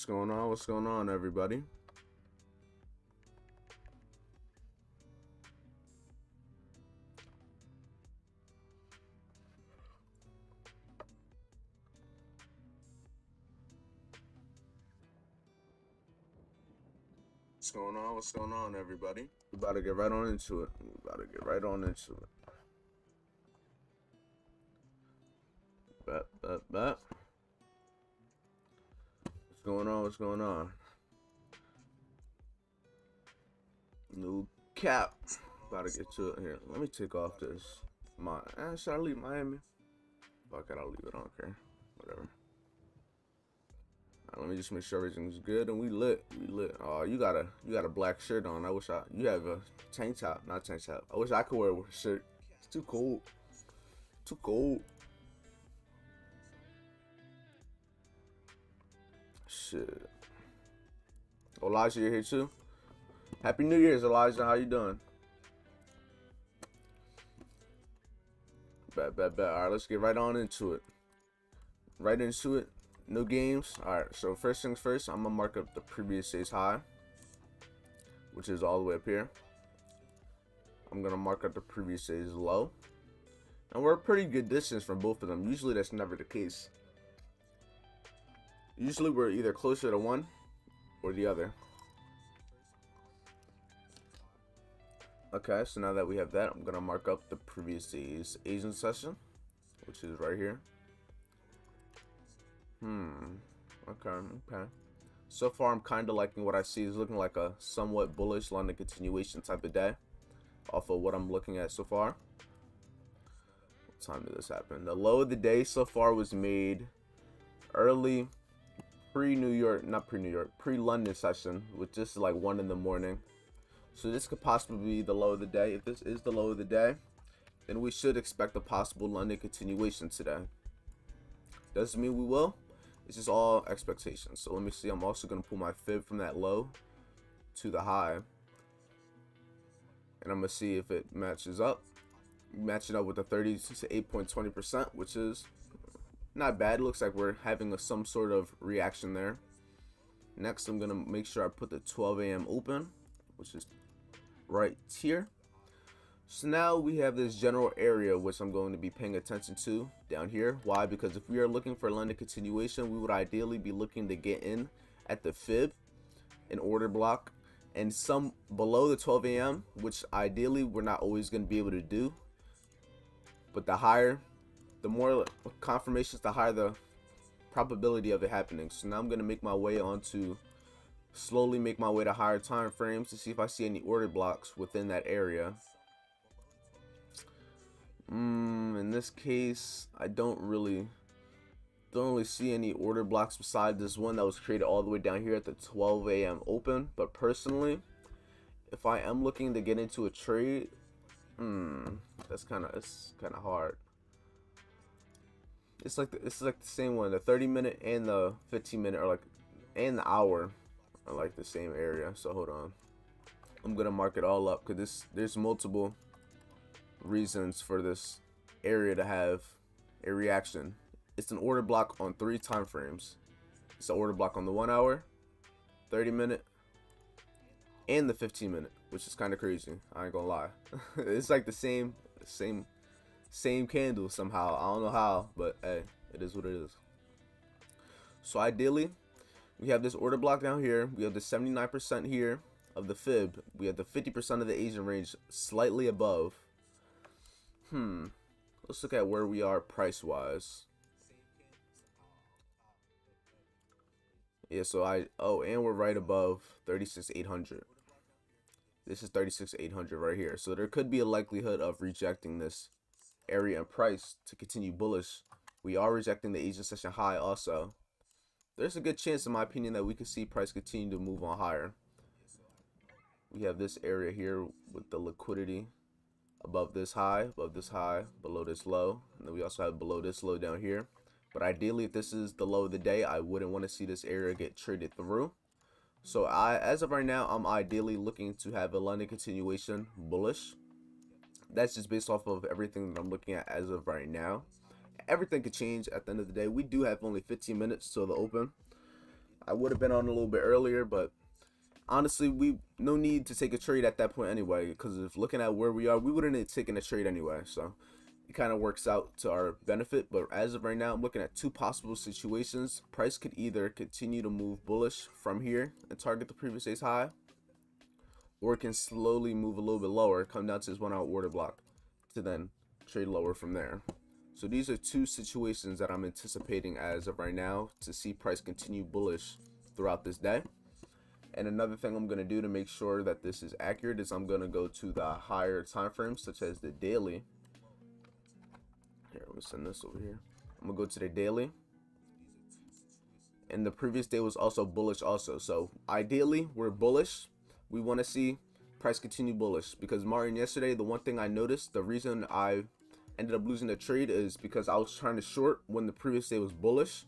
What's going on? What's going on, everybody? What's going on? What's going on, everybody? We about to get right on into it. Bet. What's going on? What's going on? New cap. About to get to it here. Let me take off this. Should I leave Miami? Fuck it, I'll leave it. I don't care. Whatever. Let me just make sure everything's good and we lit. Oh, you got a black shirt on. I wish you have a tank top, not tank top. I wish I could wear a shirt. It's too cold. Too cold. Shit. Elijah, you're here too. Happy New Year's, Elijah. How you doing? Bet. All right, let's get right on into it. No games. All right. So first things first, I'm gonna mark up the previous day's high, which is all the way up here. I'm gonna mark up the previous day's low, and we're a pretty good distance from both of them. Usually that's never the case. Usually we're either closer to one or the other. Okay, so now that we have that, I'm gonna mark up the previous day's Asian session, which is right here. Okay. So far, I'm kind of liking what I see. It's looking like a somewhat bullish London continuation type of day off of what I'm looking at so far. What time did this happen? The low of the day so far was made early pre-London session, which just like 1 in the morning. So this could possibly be the low of the day. If this is the low of the day, then we should expect a possible London continuation today. Doesn't mean we will. It's just all expectations. So let me see. I'm also going to pull my fib from that low to the high. And I'm going to see if it matches up. Matching up with the 38.20%, which is not bad. It looks like we're having some sort of reaction there. Next, I'm going to make sure I put the 12 a.m. open, which is right here. So now we have this general area which I'm going to be paying attention to down here. Why? Because if we are looking for London continuation, we would ideally be looking to get in at the fib, an order block, and some below the 12 a.m., which ideally we're not always going to be able to do. But the more confirmations, the higher the probability of it happening. So now I'm going to make my way slowly make my way to higher time frames to see if I see any order blocks within that area. In this case, I don't really see any order blocks beside this one that was created all the way down here at the 12 a.m. open. But personally, if I am looking to get into a trade, it's kind of hard. It's like the same one. The 30-minute and the 15-minute and the hour are like the same area. So hold on, I'm gonna mark it all up because there's multiple reasons for this area to have a reaction. It's an order block on 3 time frames. It's an order block on the 1 hour, 30-minute, and the 15-minute, which is kind of crazy. I ain't gonna lie. It's like the same candle somehow. I don't know how, but hey, it is what it is. So ideally, we have this order block down here. We have the 79% here of the fib. We have the 50% of the Asian range slightly above. Let's look at where we are price wise. Yeah, so and we're right above 36,800. This is 36,800 right here. So there could be a likelihood of rejecting this area and price to continue bullish. We are rejecting the Asian session high also. There's a good chance, in my opinion, that we could see price continue to move on higher. We have this area here with the liquidity above this high, below this low, and then we also have below this low down here. But ideally, if this is the low of the day, I wouldn't want to see this area get traded through. So as of right now, I'm ideally looking to have a London continuation bullish. That's just based off of everything that I'm looking at as of right now. Everything could change at the end of the day. We do have only 15 minutes till the open. I would have been on a little bit earlier, but honestly, we no need to take a trade at that point anyway. Because if looking at where we are, we wouldn't have taken a trade anyway. So it kind of works out to our benefit. But as of right now, I'm looking at two possible situations. Price could either continue to move bullish from here and target the previous day's high, or it can slowly move a little bit lower, come down to this 1 hour order block to then trade lower from there. So these are two situations that I'm anticipating as of right now to see price continue bullish throughout this day. And another thing I'm going to do to make sure that this is accurate is I'm going to go to the higher time frames, such as the daily. Here, let me send this over here. I'm going to go to the daily. And the previous day was also bullish also. So ideally, we're bullish. We want to see price continue bullish, because Martin, yesterday, the one thing I noticed, the reason I ended up losing the trade is because I was trying to short when the previous day was bullish.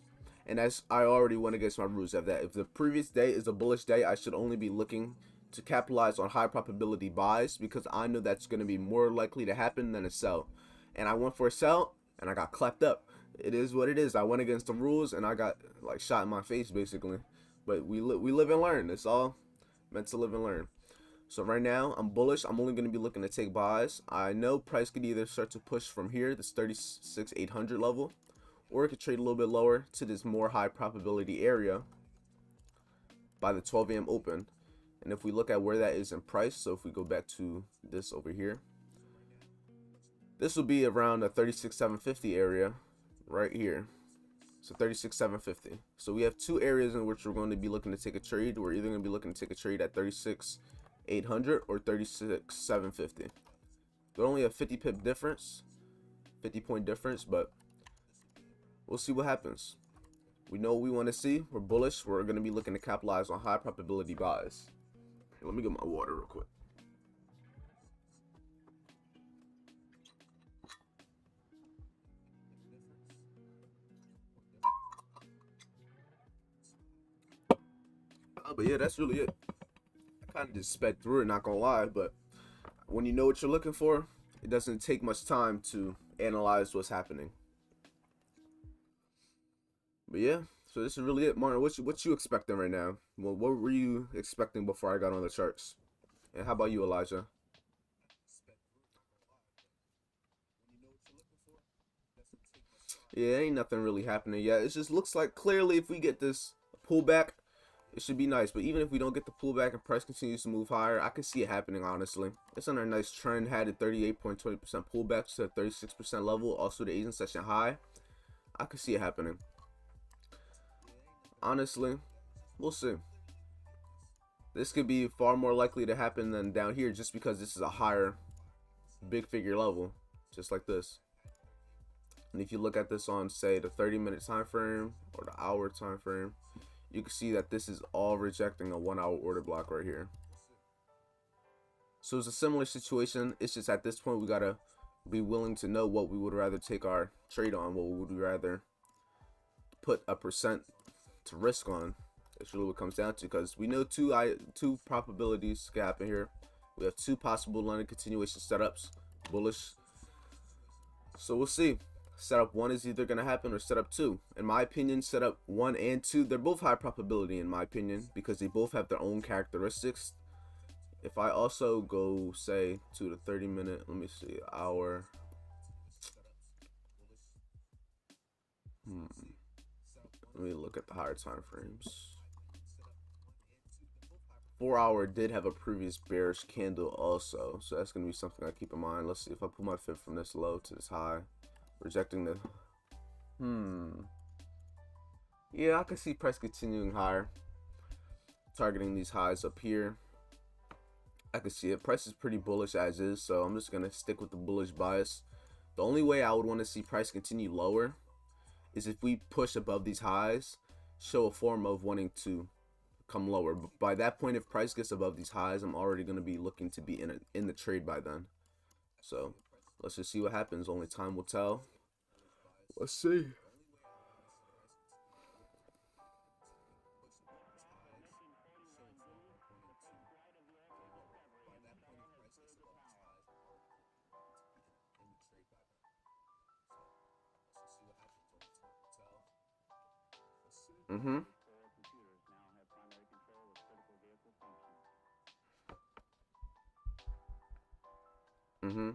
And as I already went against my rules of that, if the previous day is a bullish day, I should only be looking to capitalize on high probability buys, because I know that's going to be more likely to happen than a sell. And I went for a sell and I got clapped up. It is what it is. I went against the rules and I got like shot in my face basically. But we live and learn. It's all meant to live and learn. So right now I'm bullish. I'm only going to be looking to take buys. I know price could either start to push from here, this 36,800 level, or it could trade a little bit lower to this more high probability area by the 12 a.m. open. And if we look at where that is in price, so if we go back to this over here, this will be around the 36,750 area right here. So 36,750. So we have two areas in which we're going to be looking to take a trade. We're either going to be looking to take a trade at 36,800 or 36,750. They're only a 50 pip difference, 50 point difference, but we'll see what happens. We know what we want to see. We're bullish. We're going to be looking to capitalize on high probability buys. Here, let me get my water real quick. But yeah, that's really it. I kind of just sped through it, not gonna lie. But when you know what you're looking for, it doesn't take much time to analyze what's happening. But yeah, so this is really it. Martin, what you expecting right now? Well, what were you expecting before I got on the charts? And how about you, Elijah? Yeah, ain't nothing really happening yet. It just looks like clearly if we get this pullback, it should be nice. But even if we don't get the pullback and price continues to move higher, I can see it happening, honestly. It's on a nice trend. Had a 38.20% pullback to a 36% level. Also the Asian session high. I could see it happening. Honestly, we'll see. This could be far more likely to happen than down here, just because this is a higher big figure level, just like this. And if you look at this on, say, the 30-minute time frame or the hour time frame, you can see that this is all rejecting a 1 hour order block right here. So it's a similar situation. It's just at this point we gotta be willing to know what we would rather take our trade on, what would we rather put a percent to risk on. That's really what it comes down to, because we know two probabilities can happen here. We have two possible London continuation setups, bullish. So we'll see. Setup 1 is either going to happen, or setup 2. In my opinion, setup 1 and 2, they're both high probability in my opinion, because they both have their own characteristics. If I also go, say, to the 30-minute, let me see, hour. Let me look at the higher time frames. 4 hour did have a previous bearish candle also, so that's going to be something I keep in mind. Let's see if I pull my fib from this low to this high, rejecting the yeah, I can see price continuing higher, targeting these highs up here. I can see it. Price is pretty bullish as is, so I'm just going to stick with the bullish bias. The only way I would want to see price continue lower is if we push above these highs, show a form of wanting to come lower. But by that point, if price gets above these highs, I'm already going to be looking to be in the trade by then. So let's just see what happens. Only time will tell. Let's see. Mm-hmm.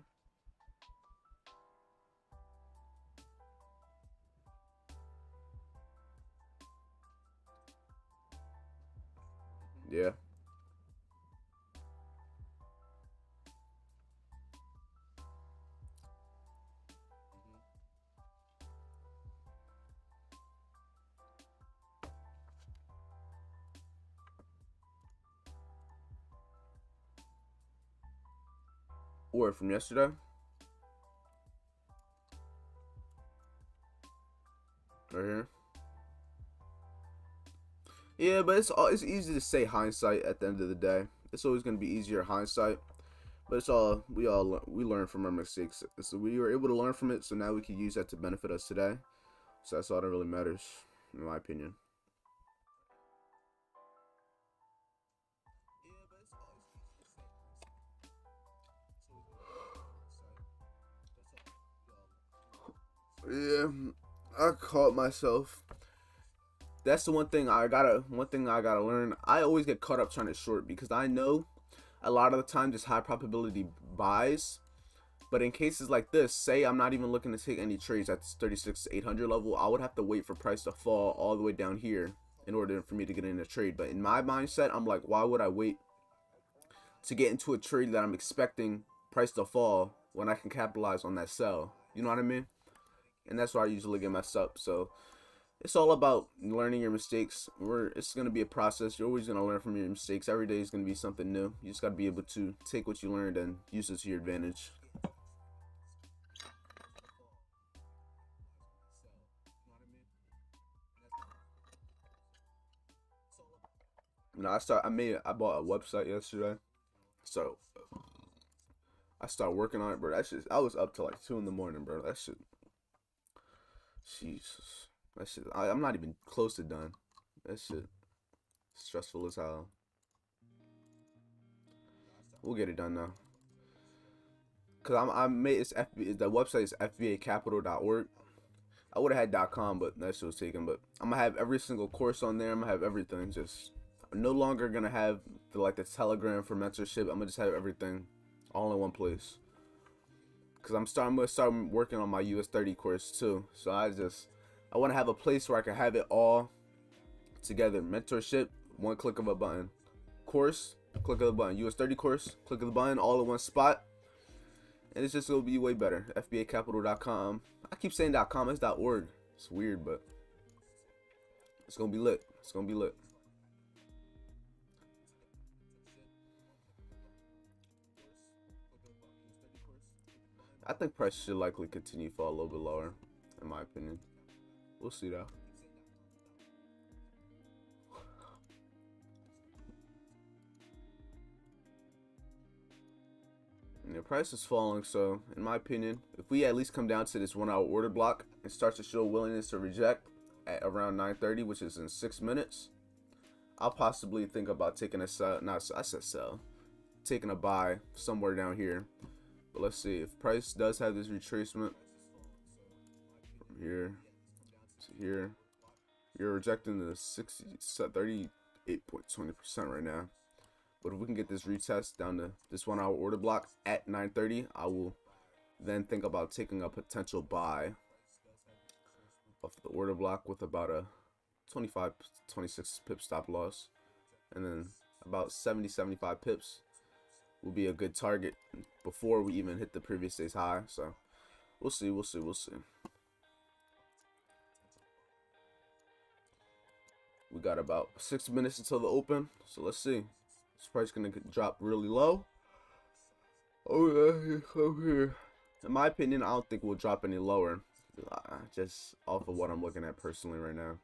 Yeah. Or from yesterday. Right here. Yeah, but it's easy to say hindsight at the end of the day. It's always gonna be easier hindsight. But it's all we learn from our mistakes. So we were able to learn from it. So now we can use that to benefit us today. So that's all that really matters, in my opinion. Yeah, I caught myself. That's the one thing I gotta learn. I always get caught up trying to short because I know a lot of the time just high probability buys. But in cases like this, say I'm not even looking to take any trades at this 36,800 level, I would have to wait for price to fall all the way down here in order for me to get in a trade. But in my mindset, I'm like, why would I wait to get into a trade that I'm expecting price to fall when I can capitalize on that sell? You know what I mean? And that's why I usually get messed up. So it's all about learning your mistakes. It's gonna be a process. You're always gonna learn from your mistakes. Every day is gonna be something new. You just gotta be able to take what you learned and use it to your advantage. You know, I bought a website yesterday, so I started working on it, bro. That shit, I was up till like 2 in the morning, bro. That shit, Jesus, that shit. I'm not even close to done. That shit, stressful as hell. We'll get it done now. Cause I made the website is fbacapital.org. I would have had .com, but that shit was taken. But I'm gonna have every single course on there. I'm gonna have everything. Just I'm no longer gonna have the Telegram for mentorship. I'm gonna just have everything all in one place. Cause I'm gonna start working on my US 30 course too. So I want to have a place where I can have it all together. Mentorship, one click of a button. Course, click of the button. US 30 course, click of the button, all in one spot. And it's just gonna be way better. FBAcapital.com. I keep saying .com, it's .org. It's weird, but it's gonna be lit. It's gonna be lit. I think price should likely continue to fall a little bit lower, in my opinion. We'll see though. And the price is falling, so in my opinion, if we at least come down to this 1 hour order block and start to show willingness to reject at around 9:30, which is in 6 minutes, I'll possibly think about taking a sell. Not I said sell, taking a buy somewhere down here. But let's see if price does have this retracement from here to here. You're rejecting the 38.20% right now. But if we can get this retest down to this 1 hour order block at 9:30, I will then think about taking a potential buy off the order block with about a 25, 26 pip stop loss. And then about 70, 75 pips will be a good target before we even hit the previous day's high. So we'll see, we'll see, we'll see. We got about 6 minutes until the open, so let's see. This price gonna drop really low. Oh yeah, over here. In my opinion, I don't think we'll drop any lower. Just off of what I'm looking at personally right now.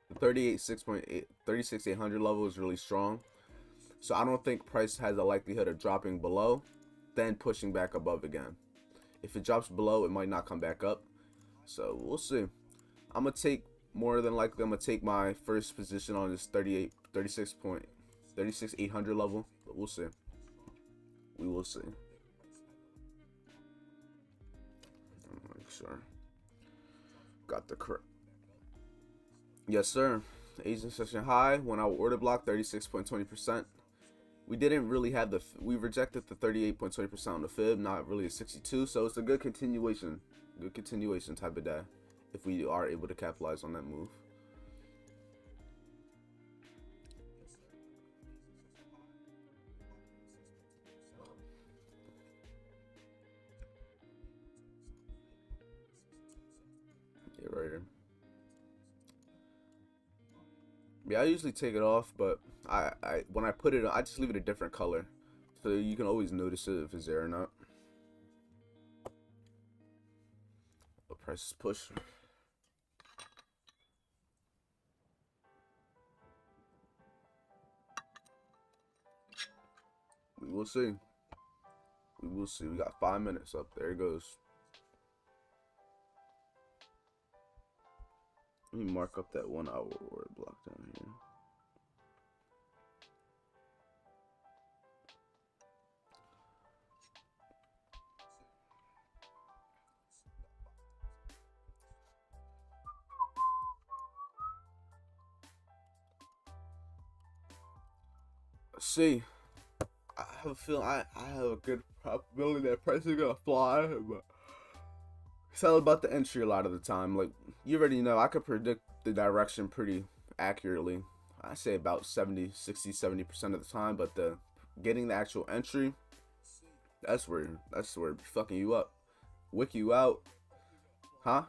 The 36,800 level is really strong. So I don't think price has a likelihood of dropping below, then pushing back above again. If it drops below, it might not come back up. So we'll see. I'm gonna take more than likely. I'm gonna take my first position on this 36,800 level. But we'll see. We will see. Make sure. Got the correct. Yes, sir. Asian session high. 1 hour order block 36.20%. We didn't really have we rejected the 38.20% on the fib, not really a 62. So it's a good continuation type of day if we are able to capitalize on that move. Yeah, right here. Yeah, I usually take it off, but when I put it on, I just leave it a different color, so you can always notice it if it's there or not. The price is push. We will see. We will see. We got 5 minutes up. There it goes. Let me mark up that 1 hour order block down here. Let's see. I have a feeling I have a good probability that price is gonna fly, but it's all about the entry a lot of the time. Like, you already know, I could predict the direction pretty accurately. I say about 70, 60, 70% of the time, but the getting the actual entry, that's where it be fucking you up. Wick you out. Huh?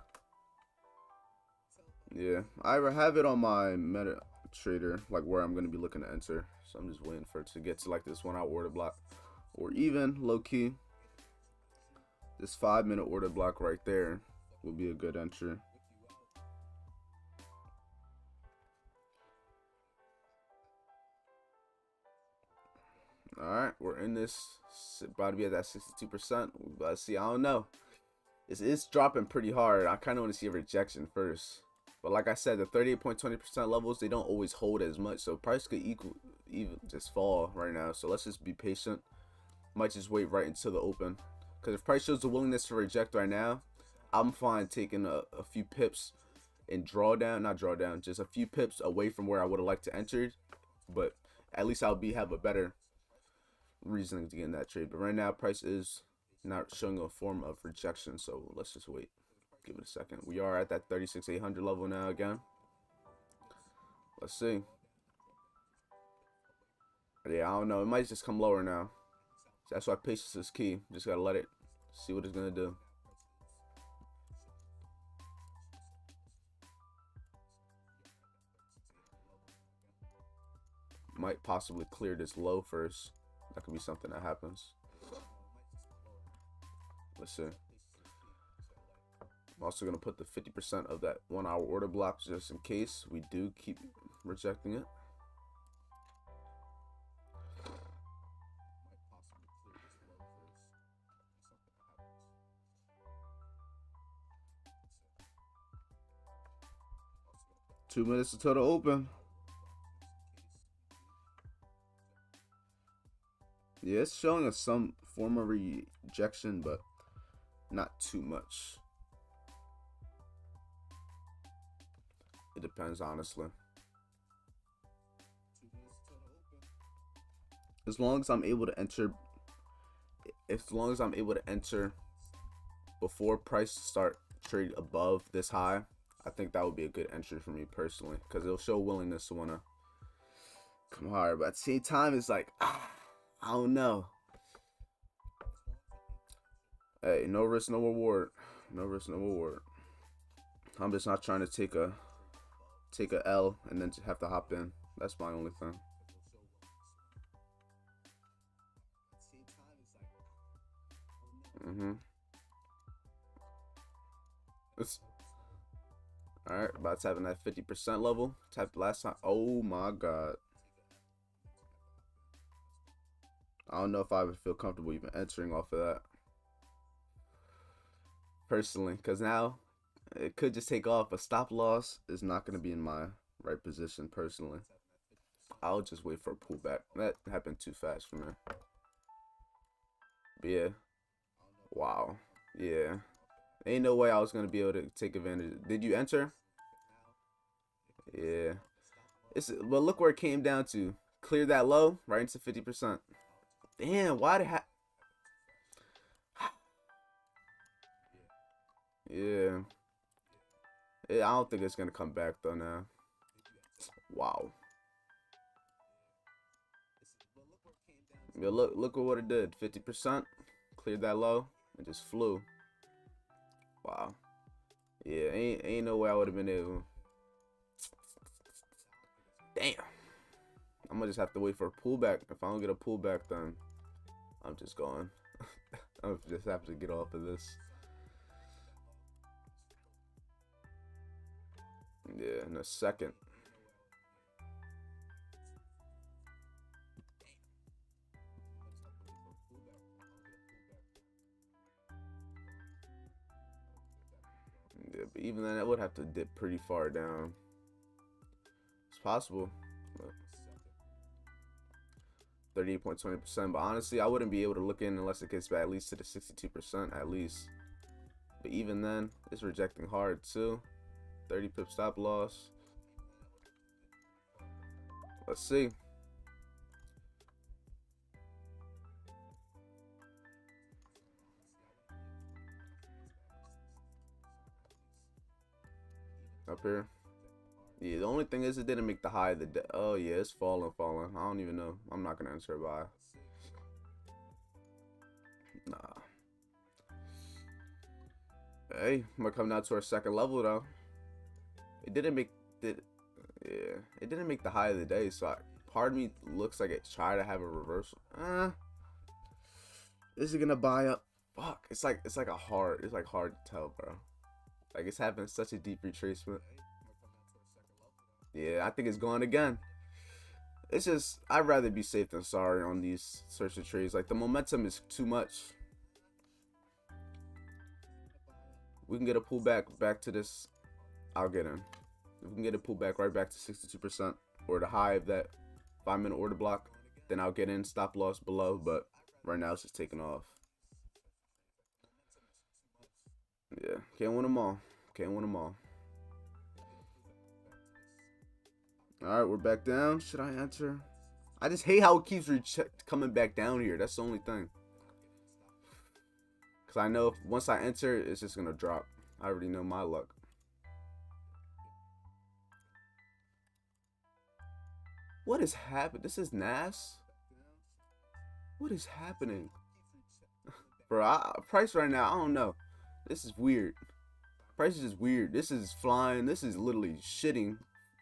Yeah. I have it on my MetaTrader, like where I'm gonna be looking to enter. So I'm just waiting for it to get to like this 1 hour order block. Or even low key, this 5-minute order block right there would be a good entry. Alright, we're in this. About to be at that 62%. Let's see, I don't know. It's dropping pretty hard. I kind of want to see a rejection first. But like I said, the 38.20% levels, they don't always hold as much. So price could even just fall right now. So let's just be patient. Might just wait right until the open. Because if price shows the willingness to reject right now, I'm fine taking a few pips and not drawdown, just a few pips away from where I would have liked to enter. But at least I'll have a better reasoning to get in that trade. But right now, price is not showing a form of rejection. So let's just wait. Give it a second. We are at that 36,800 level now again. Let's see. Yeah, I don't know. It might just come lower now. That's why patience is key. Just gotta let it see what it's gonna do. Might possibly clear this low first. That could be something that happens. Let's see. I'm also gonna put the 50% of that 1 hour order block just in case we do keep rejecting it. Two minutes until the open. Yeah, it's showing us some form of rejection, but not too much. It depends, honestly. As long as I'm able to enter, before price start trade above this high, I think that would be a good entry for me personally, because it'll show willingness to wanna come higher. But at the same time, it's like, I don't know. Hey, no risk, no reward. No risk, no reward. I'm just not trying to take a L and then have to hop in. That's my only thing. It's all right. About tapping that 50% level. Tapped last time. Oh my god. I don't know if I would feel comfortable even entering off of that personally, because now it could just take off. A stop loss is not going to be in my right position personally. I'll just wait for a pullback. That happened too fast for me. But yeah. Wow. Yeah. Ain't no way I was gonna be able to take advantage. Did you enter? Yeah. But look where it came down to. cleared that low right into 50%. Damn, why did yeah. Yeah, I don't think it's gonna come back though now. Wow. Yeah, look at what it did. 50%. Cleared that low and just flew. Wow. Yeah, ain't no way I would have been able. Damn. I'm gonna just have to wait for a pullback. If I don't get a pullback, then I'm just going. I'll just have to get off of this. Yeah, in a second. Yeah, but even then, I would have to dip pretty far down. It's possible. 38.20%, but honestly, I wouldn't be able to look in unless it gets back at least to the 62% at least. But even then, it's rejecting hard too. 30 pip stop loss. Let's see. Up here. Yeah, the only thing is it didn't make the high of the day. Oh yeah, it's falling. I don't even know. I'm not gonna answer a buy. Nah. Hey, might come down to our second level though. It didn't make yeah, it didn't make the high of the day. So part of me looks like it tried to have a reversal. Is it gonna buy up? Fuck, it's like hard to tell, bro. Like it's having such a deep retracement. Yeah, I think it's going again. It's just I'd rather be safe than sorry on these search and trades. Like the momentum is too much. We can get a pullback back to this. I'll get in. If we can get a pullback right back to 62% or the high of that 5-minute order block, then I'll get in. Stop loss below, but right now it's just taking off. Yeah, can't win them all. Can't win them all. All right, we're back down. Should I enter? I just hate how it keeps coming back down here. That's the only thing. Because I know once I enter, it's just going to drop. I already know my luck. What is happening? This is NAS? What is happening? Bro, price right now, I don't know. This is weird. Price is just weird. This is flying. This is literally shitting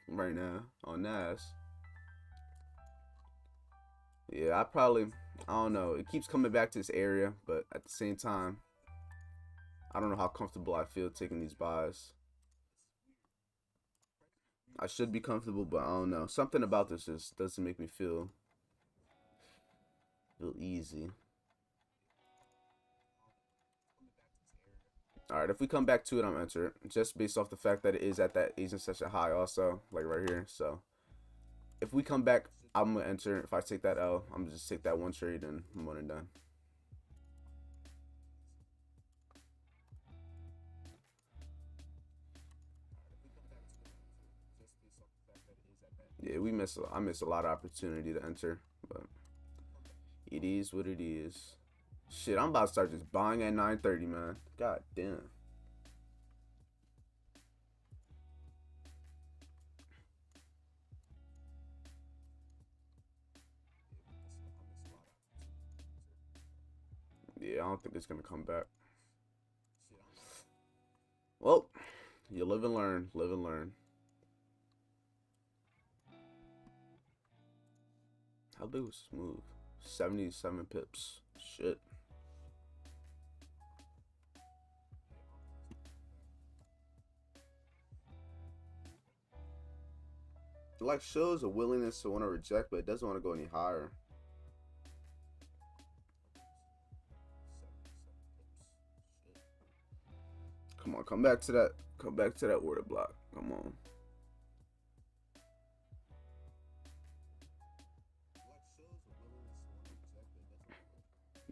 right now on NAS. Yeah, I don't know. It keeps coming back to this area, but at the same time, I don't know how comfortable I feel taking these buys. I should be comfortable, but I don't know. Something about this just doesn't make me feel easy. All right, if we come back to it, I'm enter it just based off the fact that it is at that Asian session high also, like right here. So if we come back, I'm gonna enter. If I take that L, I'm gonna just take that one trade and I'm one and done. Yeah, I missed a lot of opportunity to enter, but it is what it is. Shit, I'm about to start just buying at 9:30, man. God damn. Yeah, I don't think it's gonna come back. Well, you live and learn. Live and learn. How big was this move? 77 pips. Shit. It like shows a willingness to want to reject, but it doesn't want to go any higher. Come on, come back to that. Come back to that order block. Come on.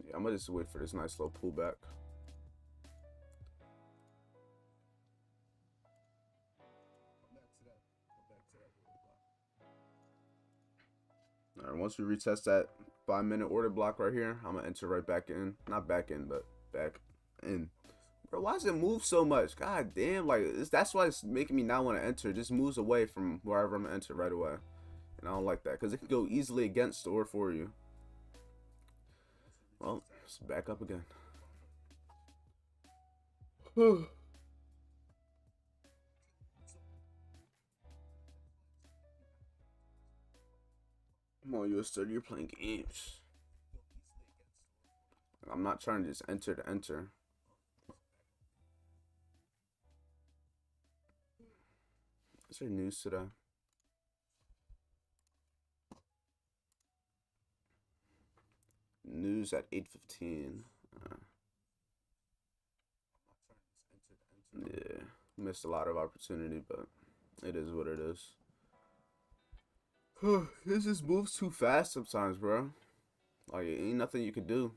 Yeah, I'm gonna just wait for this nice little pullback. All right, once we retest that 5-minute order block right here, I'm gonna enter right back in. Not back in, but back in. Bro, why does it move so much? God damn, like that's why it's making me not want to enter. It just moves away from wherever I'm gonna enter right away, and I don't like that because it can go easily against or for you. Well, let's back up again. Come on, US30, you're playing games. I'm not trying to just enter to enter. Is there news today? News at 8:15. Yeah, missed a lot of opportunity, but it is what it is. This just moves too fast sometimes, bro. Like, ain't nothing you could do.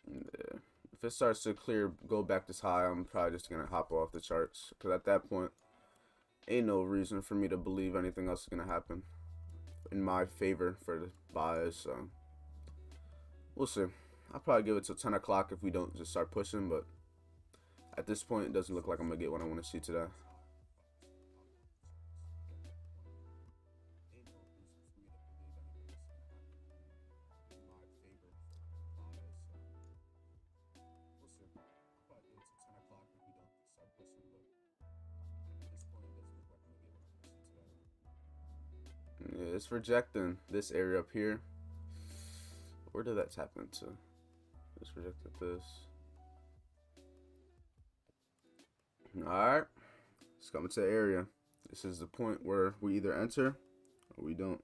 Yeah. If it starts to go back this high, I'm probably just gonna hop off the charts. Because at that point, ain't no reason for me to believe anything else is gonna happen in my favor for the buys. So we'll see. I'll probably give it till 10 o'clock if we don't just start pushing. But at this point, it doesn't look like I'm gonna get what I want to see today. Yeah, it's rejecting this area up here. Where did that tap into? Just rejected this. Alright. It's coming to the area. This is the point where we either enter or we don't.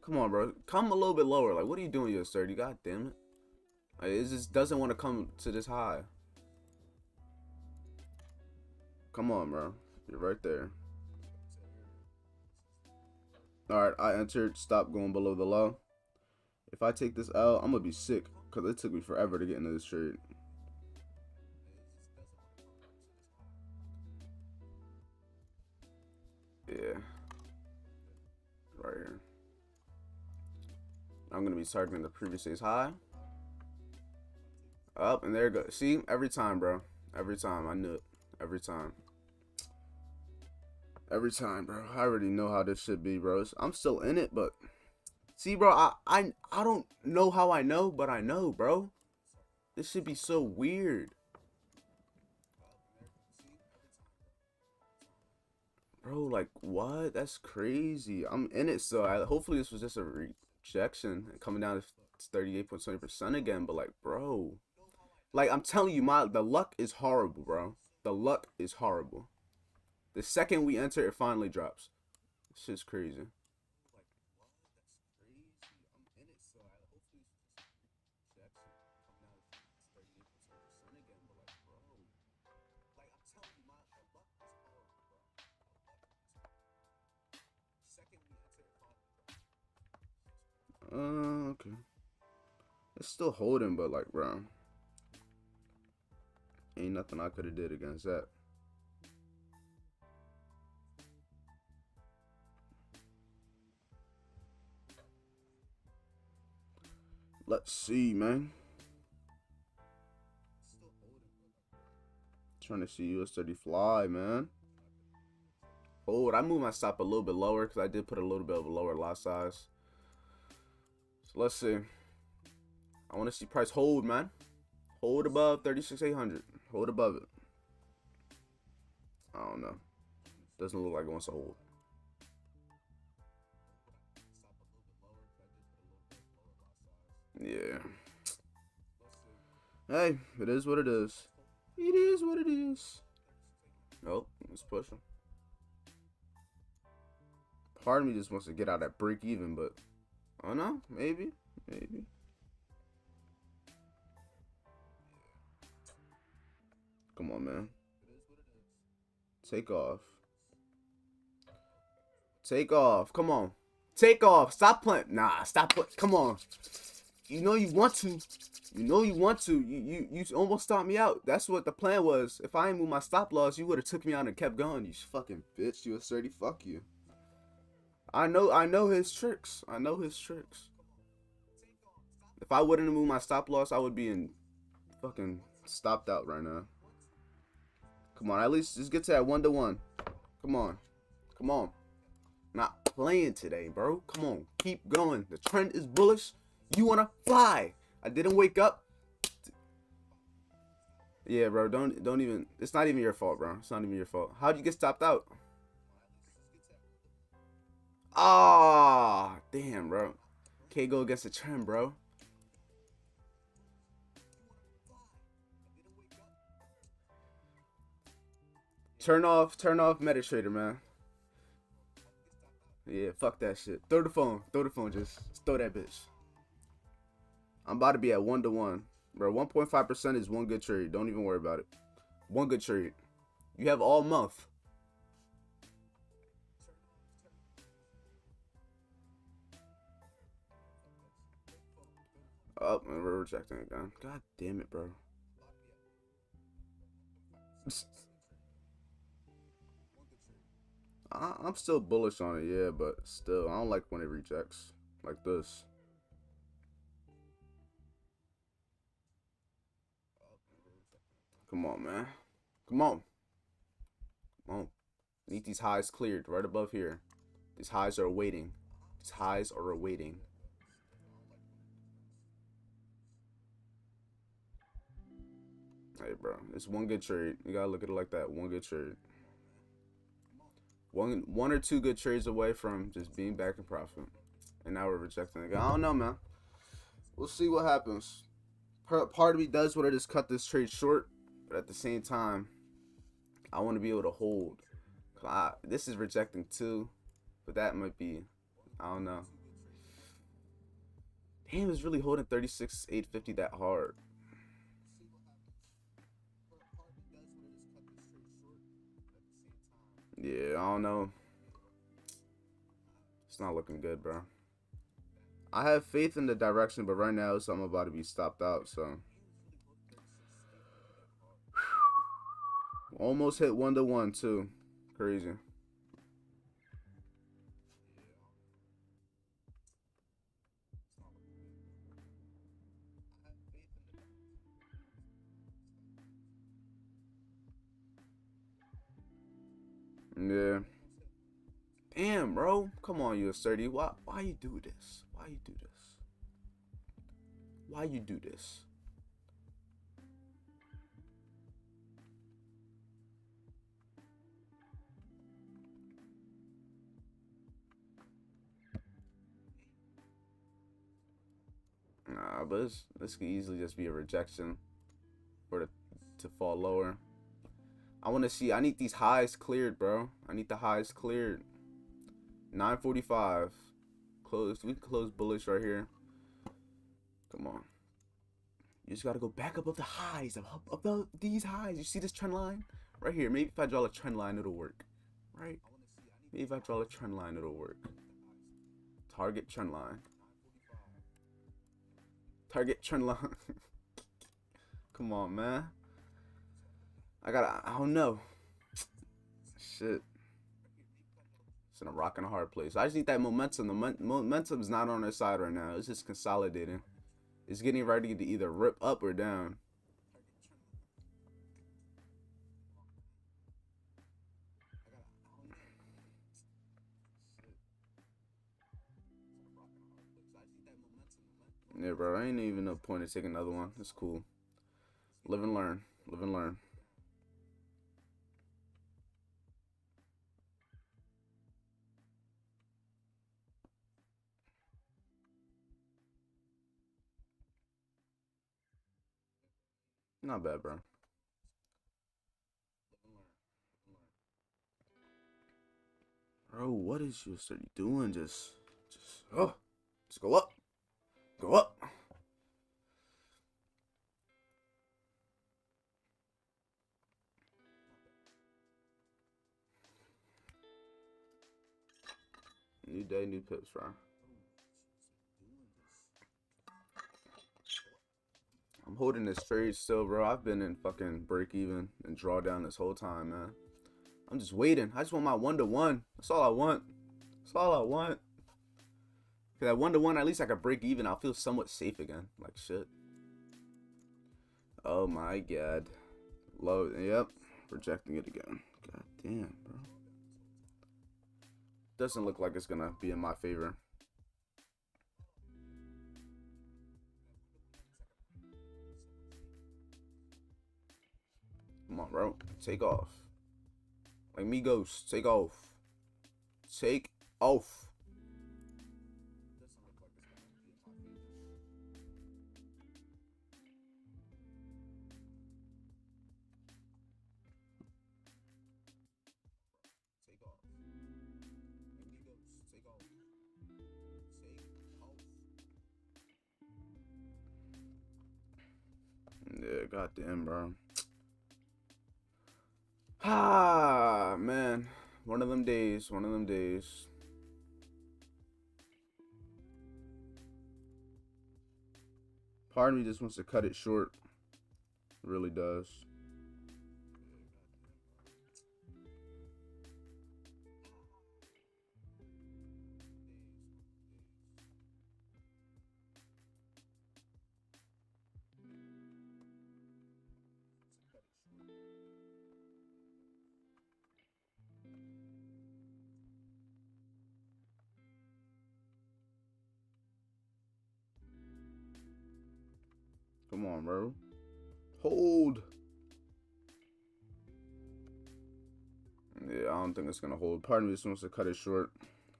Come on, bro. Come a little bit lower. Like, what are you doing, US30? God damn it. Like, it just doesn't want to come to this high. Come on, bro. You're right there. Alright, I entered. Stop going below the low. If I take this out, I'm going to be sick. Because it took me forever to get into this trade. Yeah. Right here. I'm going to be targeting the previous day's high. Up, and there it goes. See? Every time, bro. Every time. I knew it. Every time. Every time, bro. I already know how this should be, bro. I'm still in it, but... See, bro, I don't know how I know, but I know, bro. This should be so weird. Bro, like, what? That's crazy. I'm in it, so hopefully this was just a rejection. Coming down to 38.20% again, but, like, bro. Like, I'm telling you, the luck is horrible, bro. The luck is horrible. The second we enter, it finally drops. This shit's crazy. Okay. It's still holding, but like, bro, ain't nothing I could have did against that. Let's see, man. Trying to see US30 fly, man. Hold, I moved my stop a little bit lower because I did put a little bit of a lower lot size. So let's see. I want to see price hold, man. Hold above 36,800. Hold above it. I don't know. Doesn't look like it wants to hold. Yeah. Hey, it is what it is. It is what it is. Nope, let's push him. Part of me just wants to get out at break even, but I don't know. Maybe. Come on, man. Take off. Take off. Come on. Take off. Stop playing. Nah, stop playing. Come on. You know you want to. You know you want to. You almost stopped me out. That's what the plan was. If I didn't move my stop loss, you would have took me out and kept going. You fucking bitch. You a 30. Fuck you. I know his tricks. I know his tricks. If I wouldn't have moved my stop loss, I would be in fucking stopped out right now. Come on, at least just get to that 1-to-1. Come on. Come on. Not playing today, bro. Come on. Keep going. The trend is bullish. You wanna fly. I didn't wake up. Yeah, bro. Don't even. It's not even your fault, bro. It's not even your fault. How'd you get stopped out? Ah, damn, bro. Can't go against the trend, bro. Turn off MetaTrader, man. Yeah, fuck that shit. Throw the phone. Just throw that bitch. I'm about to be at 1-to-1. Bro, 1.5% is one good trade. Don't even worry about it. One good trade. You have all month. Oh, and we're rejecting again. God damn it, bro. I'm still bullish on it, yeah, but still, I don't like when it rejects like this. Come on, man. Come on. Come on. Need these highs cleared right above here. These highs are awaiting. These highs are awaiting. Hey, bro. It's one good trade. You gotta look at it like that. One good trade. One or two good trades away from just being back in profit. And now we're rejecting it. I don't know, man. We'll see what happens. Part of me does want to just cut this trade short, but at the same time, I want to be able to hold. This is rejecting too, but that might be, I don't know. Damn, it's really holding 36,850 that hard. Yeah, I don't know. It's not looking good, bro. I have faith in the direction, but right now, I'm about to be stopped out, so. Almost hit 1-to-1, too. Crazy. Yeah. Damn, bro. Come on, you sturdy. Why you do this? Why you do this? Why you do this? Nah, but this could easily just be a rejection for it to fall lower. I want to see. I need these highs cleared, bro. I need the highs cleared. 9:45. Close. We can close bullish right here. Come on. You just gotta go back above the highs, above these highs. You see this trend line right here? Maybe if I draw a trend line, it'll work. Right? Maybe if I draw a trend line, it'll work. Target trend line. Target trend line. Come on, man. I don't know. Shit. It's in a rock and a hard place. I just need that momentum. The momentum's not on our side right now. It's just consolidating. It's getting ready to either rip up or down. Yeah, bro. I ain't even no point in taking another one. It's cool. Live and learn. Live and learn. Not bad, bro. Bro, what is you doing? Just go up. Go up. New day, new pips, bro. holding this trade still, bro. I've been in fucking break even and drawdown this whole time, man. I'm just waiting. I just want my 1-to-1. That's all I want. That's all I want. Cause at 1-to-1, at least I can break even. I'll feel somewhat safe again. Like shit. Oh my god. Low. Yep. Rejecting it again. God damn, bro. Doesn't look like it's gonna be in my favor. Come on, bro. Take off. Like Migos. Take off. Take off. Yeah, goddamn, bro. Ah, man. One of them days. One of them days. Part of me just wants to cut it short. It really does. Come on, bro. Hold. Yeah, I don't think it's gonna hold. Part of me just wants to cut it short.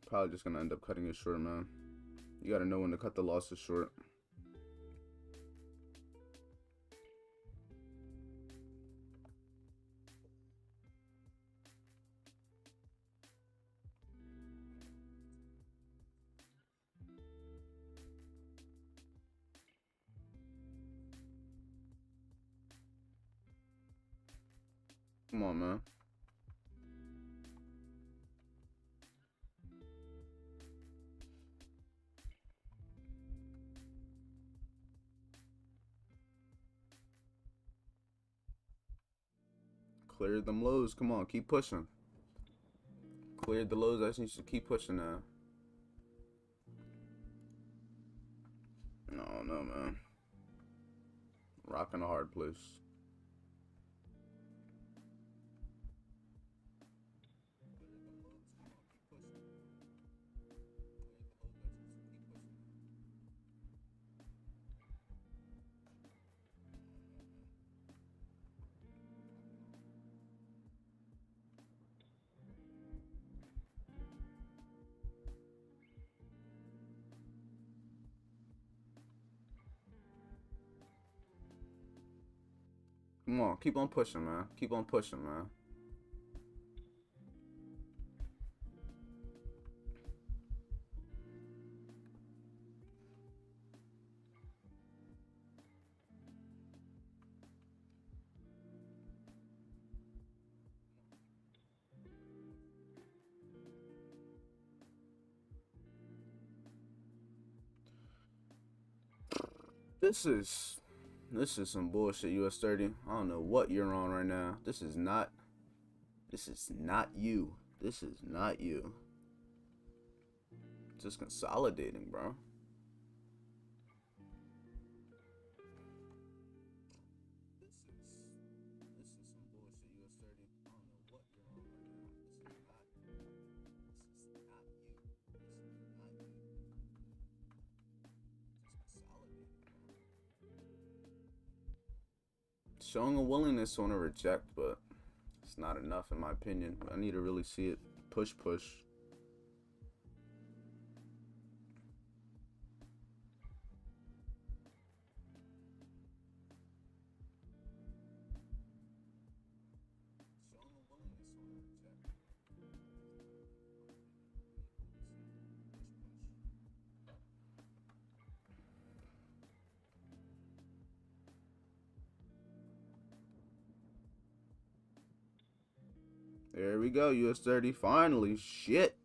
Probably just gonna end up cutting it short, man. You gotta know when to cut the losses short. Come on, man. Cleared them lows. Come on, keep pushing. Cleared the lows. I just need to keep pushing now. No, man. Rocking a hard place. Come on, keep on pushing, man. Keep on pushing, man. This is some bullshit, US 30. I don't know what you're on right now. This is not you. This is not you. Just consolidating, bro. Showing a willingness to want to reject, but it's not enough in my opinion. I need to really see it push. There we go, US 30. Finally, shit.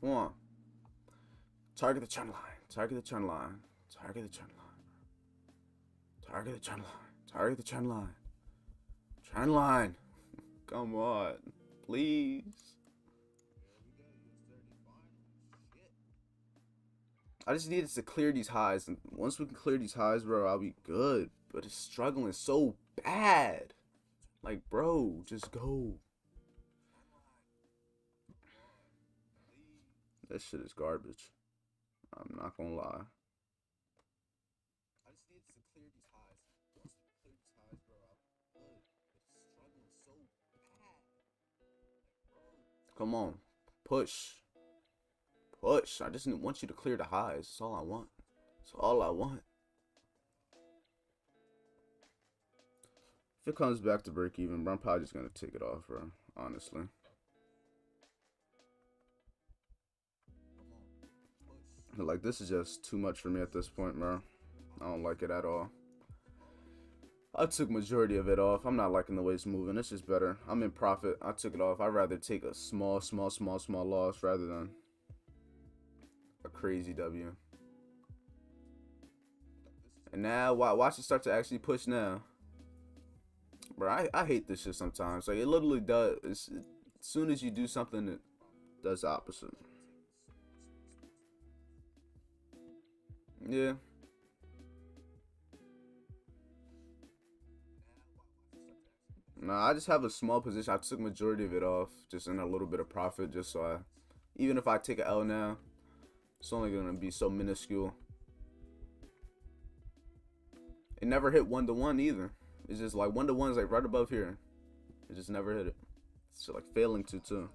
Come on. Target the trend line. Target the trend line. Target the trend line. Target the trend line. Target the trend line. Trend line. Come on. Please. I just needed to clear these highs. And once we can clear these highs, bro, I'll be good. But it's struggling so bad. Like, bro, just go. That shit is garbage. I'm not gonna lie. I just needed to clear these highs. Once we clear these highs, bro, I'll be good. But it's struggling so bad. Come on. Push. Push. I just want you to clear the highs. That's all I want. That's all I want. If it comes back to break even, bro, I'm probably just gonna take it off, bro. Honestly. Like, this is just too much for me at this point, bro. I don't like it at all. I took majority of it off. I'm not liking the way it's moving. It's just better. I'm in profit. I took it off. I'd rather take a small loss rather than a crazy W. And now, watch it start to actually push now. Bro, I hate this shit sometimes. Like, it literally does. As soon as you do something, it does the opposite. Yeah. Nah, I just have a small position. I took majority of it off, just in a little bit of profit, just so I, even if I take an L now, it's only gonna be so minuscule. It never hit 1-to-1 either. It's just like 1-to-1 is like right above here. It just never hit it. It's like failing to too.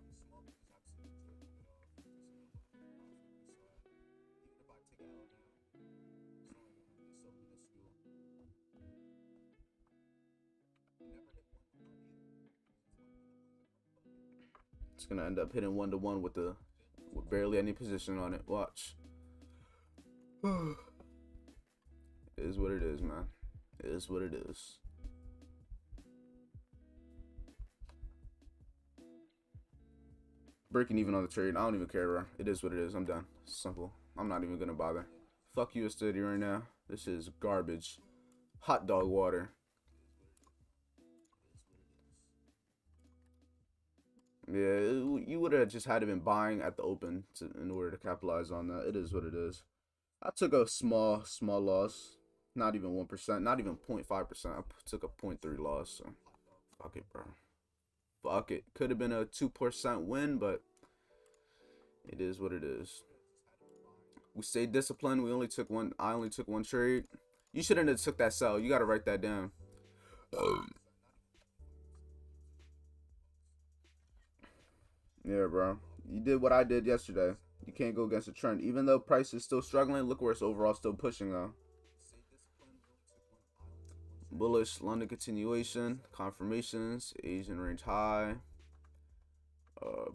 It's gonna end up hitting 1-to-1 with barely any position on it. Watch. It is what it is, man. It is what it is. Breaking even on the trade. I don't even care, bro. It is what it is. I'm done. Simple. I'm not even gonna bother. Fuck USD right now. This is garbage. Hot dog water. Yeah, you would have just had to been buying at the open in order to capitalize on that. It is what it is. I took a small loss. Not even 1%. Not even 0.5%. I took a 0.3 loss. So fuck it, bro. Fuck it. Could have been a 2% win, but it is what it is. We stayed disciplined. We only took one. I only took one trade. You shouldn't have took that sell. You got to write that down. Yeah, bro. You did what I did yesterday. You can't go against the trend. Even though price is still struggling, look where it's overall still pushing, though. Bullish London continuation, confirmations, Asian range high,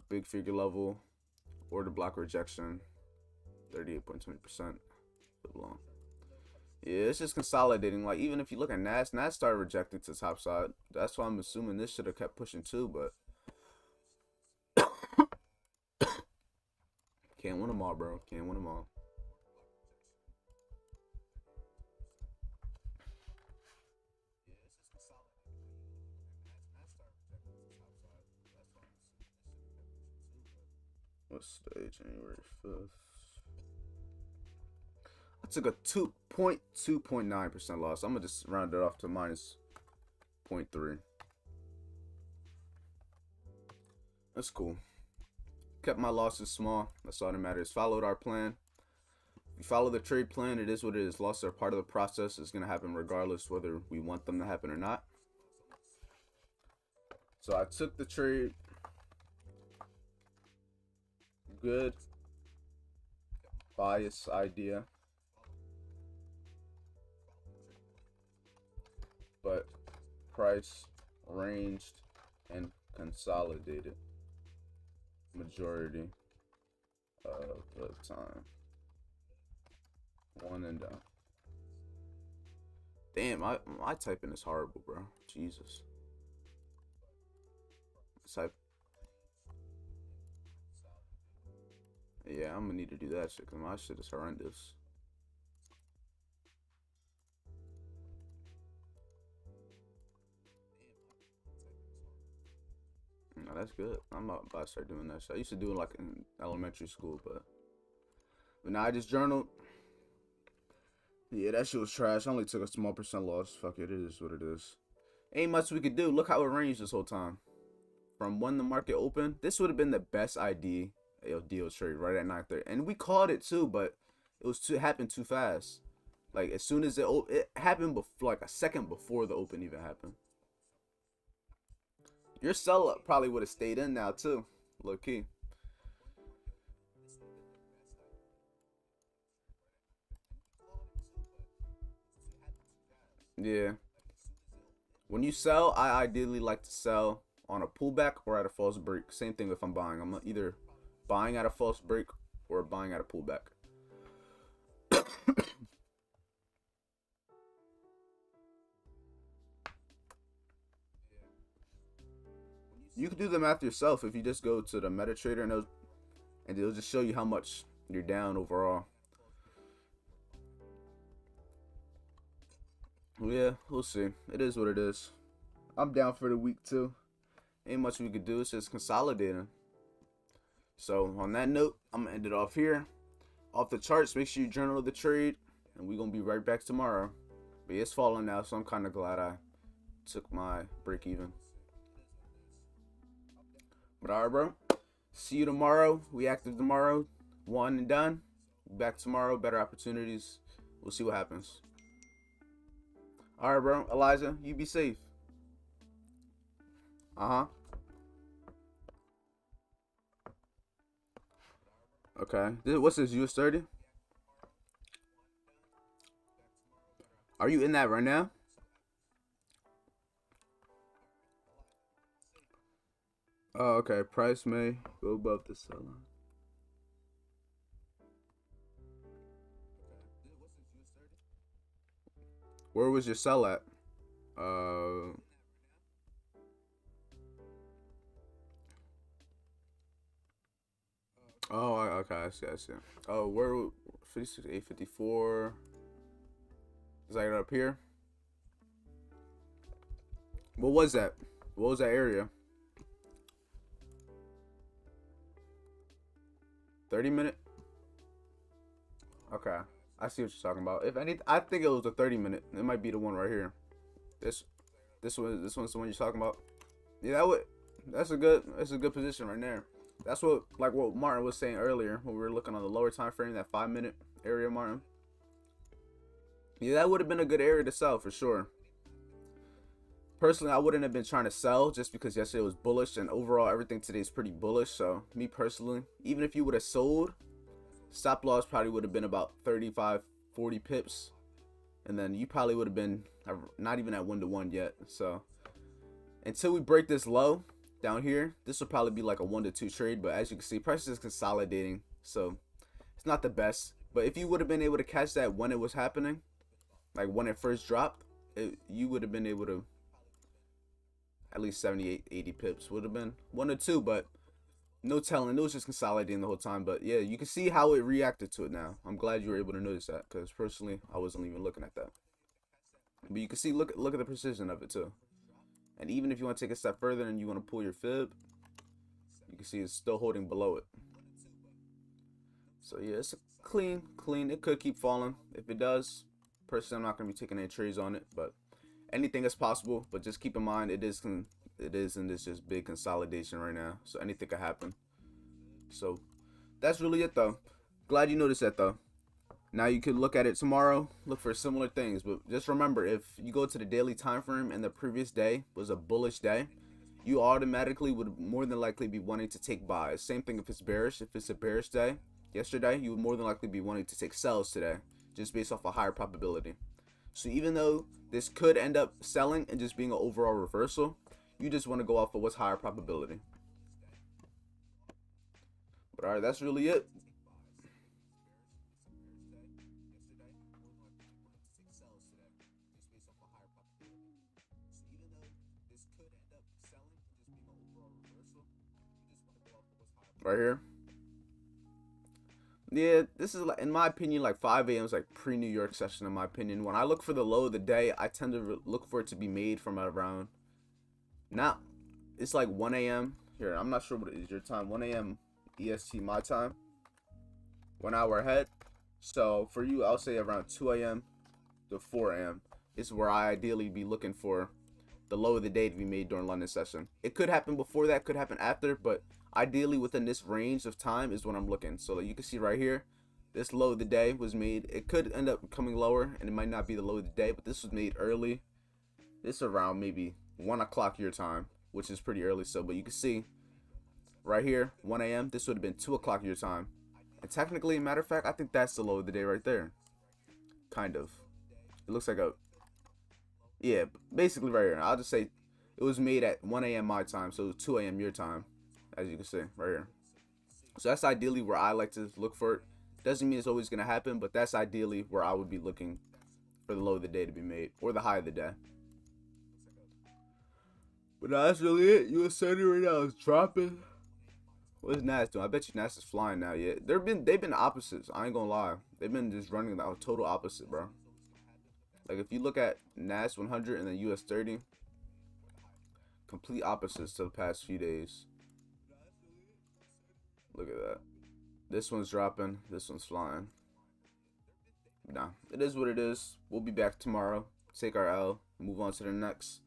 big figure level, order block rejection, 38.20%. Long. Yeah, it's just consolidating. Like, even if you look at NAS started rejecting to the top side. That's why I'm assuming this should have kept pushing too, but can't win them all, bro. Can't win them all. What's today? January 5th. I took a 2.9% loss. I'm gonna just round it off to minus 0.3. That's cool. Kept my losses small. That's all that matters. Followed our plan. If you follow the trade plan, it is what it is. Losses are part of the process. It's gonna happen regardless whether we want them to happen or not. So I took the trade. Good. Bias idea. But price ranged and consolidated majority of the time. One and done. Damn, my typing is horrible, bro. Jesus. Type. Yeah, I'm gonna need to do that shit because my shit is horrendous. Oh, that's good. I'm about to start doing that shit. I used to do it like in elementary school, but now I just journaled. Yeah, that shit was trash. I only took a small percent loss. Fuck it, it is what it is. Ain't much we could do. Look how it ranged this whole time. From when the market opened, this would have been the best idea of deal trade right at 9:30, and we called it too, but it happened too fast. Like as soon as it happened, before like a second before the open even happened. Your sell up probably would have stayed in now too, low key. Yeah. When you sell, I ideally like to sell on a pullback or at a false break. Same thing if I'm buying. I'm either buying at a false break or buying at a pullback. You can do the math yourself if you just go to the MetaTrader and it'll just show you how much you're down overall. Yeah, we'll see. It is what it is. I'm down for the week too. Ain't much we could do. It's just consolidating. So on that note, I'm gonna end it off here. Off the charts, make sure you journal the trade, and we're gonna be right back tomorrow. But it's falling now, so I'm kind of glad I took my break even. But alright, bro. See you tomorrow. We active tomorrow. One and done. Back tomorrow. Better opportunities. We'll see what happens. Alright, bro. Elijah, you be safe. Uh-huh. Okay. What's this? US 30? Are you in that right now? Oh, okay. Price may go above the sell line. Where was your sell at? Oh, okay. I see. Oh, where 56, 854. Is that up here? What was that? What was that area? 30-minute? Okay. I see what you're talking about. If any, I think it was a 30-minute. It might be the one right here. This one's the one you're talking about. Yeah, that's a good position right there. That's what Martin was saying earlier when we were looking on the lower time frame, that 5-minute area, Martin. Yeah, that would have been a good area to sell for sure. Personally, I wouldn't have been trying to sell just because yesterday was bullish and overall everything today is pretty bullish. So me personally, even if you would have sold, stop loss probably would have been about 35, 40 pips. And then you probably would have been not even at 1-to-1 yet. So until we break this low down here, this will probably be like a 1-to-2 trade. But as you can see, price is consolidating. So it's not the best. But if you would have been able to catch that when it was happening, like when it first dropped, you would have been able to at least 78, 80 pips. Would have been 1 or 2, but no telling. It was just consolidating the whole time. But yeah, you can see how it reacted to it now. I'm glad you were able to notice that because personally, I wasn't even looking at that. But you can see, look at the precision of it too. And even if you want to take a step further and you want to pull your fib, you can see it's still holding below it. So yeah, it's clean. It could keep falling. If it does, personally, I'm not going to be taking any trades on it. But anything is possible. But just keep in mind, it is in this just big consolidation right now. So anything could happen. So that's really it though. Glad you noticed that though. Now you could look at it tomorrow, look for similar things, but just remember, if you go to the daily time frame and the previous day was a bullish day, you automatically would more than likely be wanting to take buys. Same thing if it's bearish. If it's a bearish day yesterday, you would more than likely be wanting to take sells today, just based off a higher probability. So even though this could end up selling and just being an overall reversal, you just want to go off of what's higher probability. But alright, that's really it. Right here. Yeah, this is, like, in my opinion, like 5 a.m. is like pre-New York session in my opinion. When I look for the low of the day, I tend to look for it to be made from around, not, it's like 1 a.m. here. I'm not sure what it is your time. 1 a.m. EST my time. 1 hour ahead. So for you, I'll say around 2 a.m. to 4 a.m. is where I ideally be looking for the low of the day to be made during London session. It could happen before that, could happen after, but ideally within this range of time is when I'm looking. So you can see right here, this low of the day was made. It could end up coming lower, and it might not be the low of the day, but this was made early. This is around maybe 1 o'clock your time, which is pretty early. So, but you can see right here, 1 a.m. This would have been 2 o'clock your time. And technically, matter of fact, I think that's the low of the day right there. Kind of. It looks like a, yeah, basically right here. I'll just say it was made at 1 a.m. my time, so 2 a.m. your time, as you can see right here. So that's ideally where I like to look for it. Doesn't mean it's always going to happen, but that's ideally where I would be looking for the low of the day to be made, or the high of the day. But no, that's really it. US 30 right now is dropping. What is Nas doing? I bet you Nas is flying now. Yeah, they've been opposites. I ain't gonna lie. They've been just running the total opposite, bro. Like if you look at Nas 100 and then US 30, complete opposites to the past few days. Look at that. This one's dropping. This one's flying. Nah, it is what it is. We'll be back tomorrow. Take our L. Move on to the next.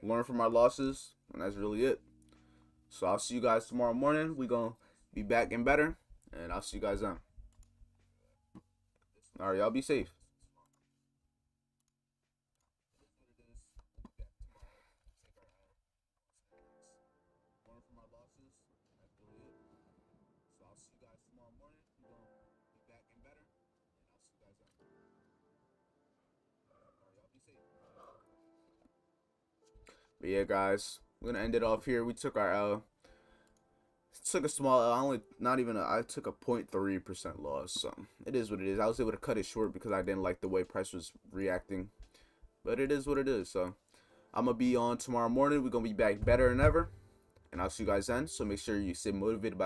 Learn from our losses, and that's really it. So I'll see you guys tomorrow morning. We're gonna be back and better, and I'll see you guys then. All right, y'all be safe. But yeah, guys, we're gonna end it off here. We took our L. Took a small L. I took a 0.3% loss. So it is what it is. I was able to cut it short because I didn't like the way price was reacting. But it is what it is. So I'm gonna be on tomorrow morning. We're gonna be back better than ever. And I'll see you guys then. So make sure you stay motivated by the